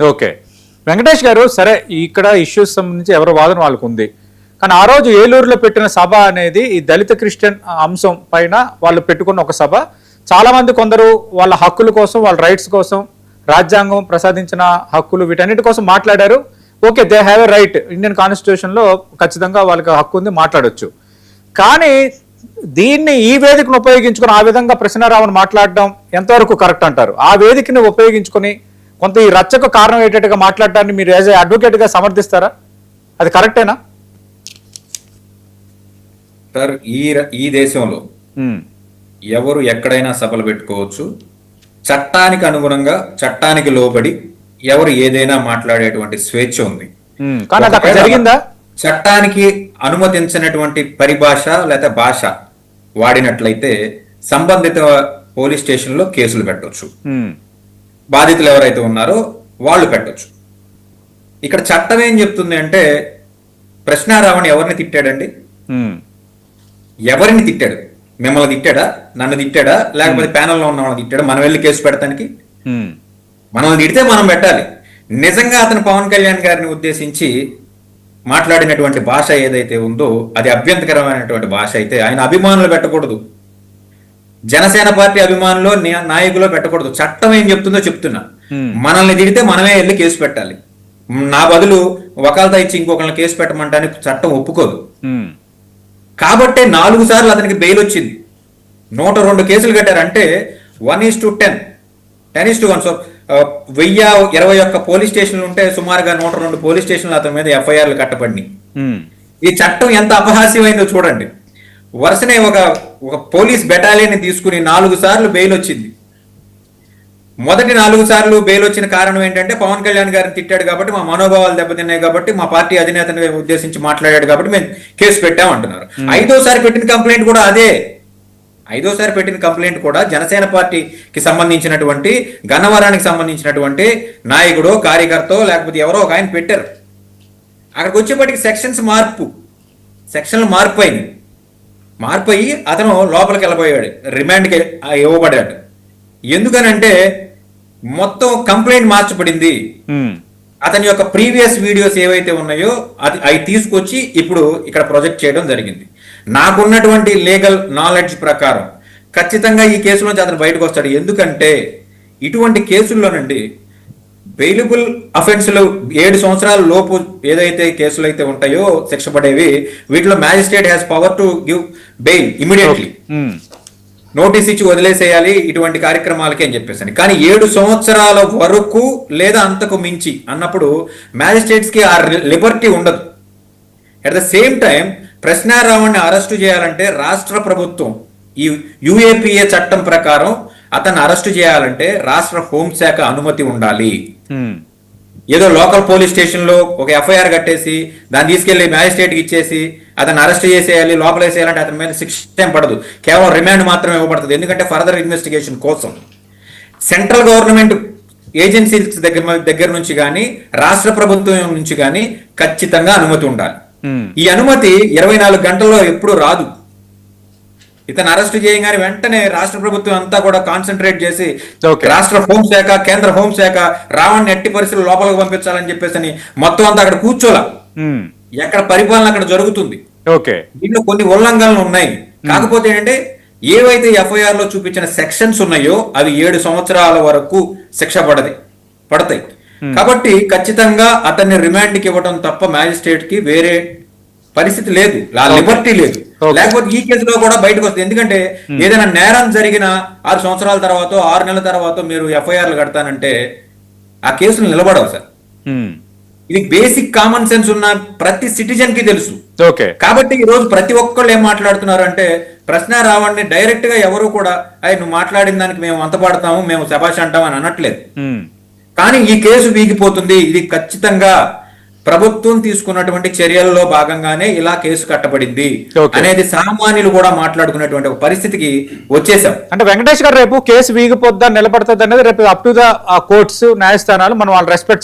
Okay. Venkatesh గారు, సరే ఇక్కడ ఇష్యూస్ సంబంధించి ఎవరి వాదన వాళ్ళకు ఉంది. కానీ ఆ రోజు ఏలూరులో పెట్టిన సభ అనేది ఈ దళిత క్రిస్టియన్ అంశం పైన వాళ్ళు పెట్టుకున్న ఒక సభ. చాలా మంది కొందరు వాళ్ళ హక్కుల కోసం, వాళ్ళ రైట్స్ కోసం, రాజ్యాంగం ప్రసాదించిన హక్కులు వీటన్నిటి కోసం మాట్లాడారు. Okay, they have a right. Indian constitution లో ఖచ్చితంగా వాళ్ళకి హక్కు ఉంది, మాట్లాడొచ్చు. కానీ దీన్ని ఈ వేదికను ఉపయోగించుకొని ఆ విధంగా ప్రశ్నారావును మాట్లాడడం ఎంతవరకు కరెక్ట్ అంటారు? ఆ వేదికని ఉపయోగించుకొని కొంత ఈ రచ్చకు కారణం అయ్యేటట్టుగా మాట్లాడటాన్ని మీరు యాజ్ ఏ అడ్వకేట్ గా సమర్థిస్తారా? అది కరెక్టేనా సార్? ఈ దేశంలో ఎవరు ఎక్కడైనా సభలు పెట్టుకోవచ్చు. చట్టానికి అనుగుణంగా, చట్టానికి లోబడి ఎవరు ఏదైనా మాట్లాడేటువంటి స్వేచ్ఛ ఉంది. కానీ అది అక్కడ జరిగిందా? చట్టానికి అనుమతించినటువంటి పరిభాష లేదా భాష వాడినట్లయితే సంబంధిత పోలీస్ స్టేషన్ లో కేసులు పెట్టవచ్చు. బాధితులు ఎవరైతే ఉన్నారో వాళ్ళు పెట్టొచ్చు. ఇక్కడ చట్టం ఏం చెప్తుంది అంటే, ప్రశ్నారావణ్ ఎవరిని తిట్టాడండి? ఎవరిని తిట్టాడు? మిమ్మల్ని తిట్టాడా? నన్ను తిట్టాడా? లేకపోతే ప్యానల్లో ఉన్న వాళ్ళని తిట్టాడా? మనం వెళ్ళి కేసు పెడతానికి? మనల్ని తిడితే మనం పెట్టాలి. నిజంగా అతను పవన్ కళ్యాణ్ గారిని ఉద్దేశించి మాట్లాడినటువంటి భాష ఏదైతే ఉందో అది అభ్యంతరకరమైనటువంటి భాష అయితే ఆయన అభిమానులు పెట్టకూడదు, జనసేన పార్టీ అభిమానులు, నాయకులు పెట్టకూడదు. చట్టం ఏం చెప్తుందో చెప్తున్నా. మనల్ని తిడితే మనమే వెళ్ళి కేసు పెట్టాలి. నా బదులు వకాల్తా ఇచ్చి ఇంకొకరిని కేసు పెట్టమంటానికి చట్టం ఒప్పుకోదు. కాబట్టే 4 సార్లు అతనికి బెయిల్ వచ్చింది. 102 కేసులు కట్టారంటే 1:10, 10:1. సో 1021 పోలీస్ స్టేషన్లు ఉంటే సుమారుగా 102 పోలీస్ స్టేషన్లు అతని మీద ఎఫ్ఐఆర్లు కట్టబడినాయి. ఈ చట్టం ఎంత అపహాస్యమైందో చూడండి. వరుసనే ఒక పోలీస్ బెటాలియన్ తీసుకుని 4 సార్లు బెయిల్ వచ్చింది. మొదటి 4 సార్లు బెయిల్ వచ్చిన కారణం ఏంటంటే, పవన్ కళ్యాణ్ గారిని తిట్టాడు కాబట్టి, మా మనోభావాలు దెబ్బతిన్నాయి కాబట్టి, మా పార్టీ అధినేతని ఉద్దేశించి మాట్లాడాడు కాబట్టి మేము కేసు పెట్టామంటున్నారు. 5వసారి పెట్టిన కంప్లైంట్ కూడా అదే. 5వసారి పెట్టిన కంప్లైంట్ కూడా జనసేన పార్టీకి సంబంధించినటువంటి, గన్నవరానికి సంబంధించినటువంటి నాయకుడో, కార్యకర్తో, లేకపోతే ఎవరో ఒక ఆయన పెట్టారు. అక్కడికి వచ్చేప్పటికి సెక్షన్లు మార్పు అయ్యి అతను లోపలికి వెళ్ళిపోయాడు, రిమాండ్కి ఇవ్వబడ్డాడు. ఎందుకనంటే మొత్తం కంప్లైంట్ మార్చబడింది. అతని యొక్క ప్రీవియస్ వీడియోస్ ఏవైతే ఉన్నాయో అవి తీసుకొచ్చి ఇప్పుడు ఇక్కడ ప్రొజెక్ట్ చేయడం జరిగింది. నాకున్నటువంటి లీగల్ నాలెడ్జ్ ప్రకారం ఖచ్చితంగా ఈ కేసులోంచి అతను బయటకు వస్తాడు. ఎందుకంటే ఇటువంటి కేసుల్లోనండి బెయిలబుల్ అఫెన్స్లు 7 సంవత్సరాల లోపు ఏదైతే కేసులు అయితే ఉంటాయో శిక్ష పడేవి, వీటిలో magistrate has power to give bail immediately. Notice ఇచ్చి వదిలేసేయాలి ఇటువంటి కార్యక్రమాలకి అని చెప్పేసి. కానీ 7 సంవత్సరాల వరకు లేదా అంతకు మించి అన్నప్పుడు మ్యాజిస్ట్రేట్స్ కి ఆ లిబర్టీ ఉండదు. అట్ ద సేమ్ టైం ప్రశ్నారావుని అరెస్టు చేయాలంటే రాష్ట్ర ప్రభుత్వం ఈ యుఏపిఏ చట్టం ప్రకారం అతన్ని అరెస్టు చేయాలంటే రాష్ట్ర హోంశాఖ అనుమతి ఉండాలి. ఏదో లోకల్ పోలీస్ స్టేషన్ లో ఒక ఎఫ్ఐఆర్ కట్టేసి దాన్ని తీసుకెళ్లి మ్యాజిస్ట్రేట్కి ఇచ్చేసి అతను అరెస్ట్ చేసేయాలి, లోపల వేసేయాలంటే అతని మీద శిక్ష ఏం పడదు, కేవలం రిమాండ్ మాత్రమే ఇవ్వబడుతుంది. ఎందుకంటే ఫర్దర్ ఇన్వెస్టిగేషన్ కోసం సెంట్రల్ గవర్నమెంట్ ఏజెన్సీస్ దగ్గర నుంచి కానీ, రాష్ట్ర ప్రభుత్వం నుంచి కానీ ఖచ్చితంగా అనుమతి ఉండాలి. ఈ అనుమతి 24 గంటల్లో ఎప్పుడు రాదు. ఇతను అరెస్ట్ చేయగానే వెంటనే రాష్ట్ర ప్రభుత్వం అంతా కూడా కాన్సన్ట్రేట్ చేసి రాష్ట్ర హోంశాఖ, కేంద్ర హోంశాఖ రావణ్ ఎట్టి పరిస్థితులు లోపలికి పంపించాలని చెప్పేసి మొత్తం అంతా అక్కడ కూర్చోలా. ఎక్కడ పరిపాలన అక్కడ జరుగుతుంది. దీంట్లో కొన్ని ఉల్లంఘనలు ఉన్నాయి. కాకపోతే ఏంటంటే ఏవైతే ఎఫ్ఐఆర్ లో చూపించిన సెక్షన్స్ ఉన్నాయో అవి 7 సంవత్సరాల వరకు శిక్ష పడతాయి. కాబట్టి ఖచ్చితంగా అతన్ని రిమాండ్కి ఇవ్వడం తప్ప మ్యాజిస్ట్రేట్ కి వేరే పరిస్థితి లేదు, లిబర్టీ లేదు. లేకపోతే ఈ కేసులో కూడా బయటకు వస్తుంది. ఎందుకంటే ఏదైనా నేరం జరిగిన 6 సంవత్సరాల తర్వాత, 6 నెలల తర్వాత మీరు ఎఫ్ఐఆర్లు కడతానంటే ఆ కేసులు నిలబడవు సార్. ఇది బేసిక్ కామన్ సెన్స్ ఉన్న ప్రతి సిటిజన్ కి తెలుసు. కాబట్టి ఈ రోజు ప్రతి ఒక్కళ్ళు ఏం మాట్లాడుతున్నారు అంటే, ప్రశ్నారావణ్ని డైరెక్ట్ గా ఎవరు కూడా నువ్వు మాట్లాడిన దానికి మేము అంత పడతాము, మేము శభాష్ అంటాం అని అనట్లేదు. కానీ ఈ కేసు వీగిపోతుంది. ఇది ఖచ్చితంగా ప్రభుత్వం తీసుకున్నటువంటి చర్యల్లో భాగంగానే ఇలా కేసు కట్టబడింది అనేది సామాన్యులు కూడా మాట్లాడుకునేటువంటి ఒక పరిస్థితికి వచ్చేసాం. అంటే వెంకటేష్ గారు, రేపు కేసు వీగిపోద్దా నిలబడుతుంది అనేది రేపు అప్ టు ద కోర్ట్స్, న్యాయస్థానాలు, మనం వాళ్ళు రెస్పెక్ట్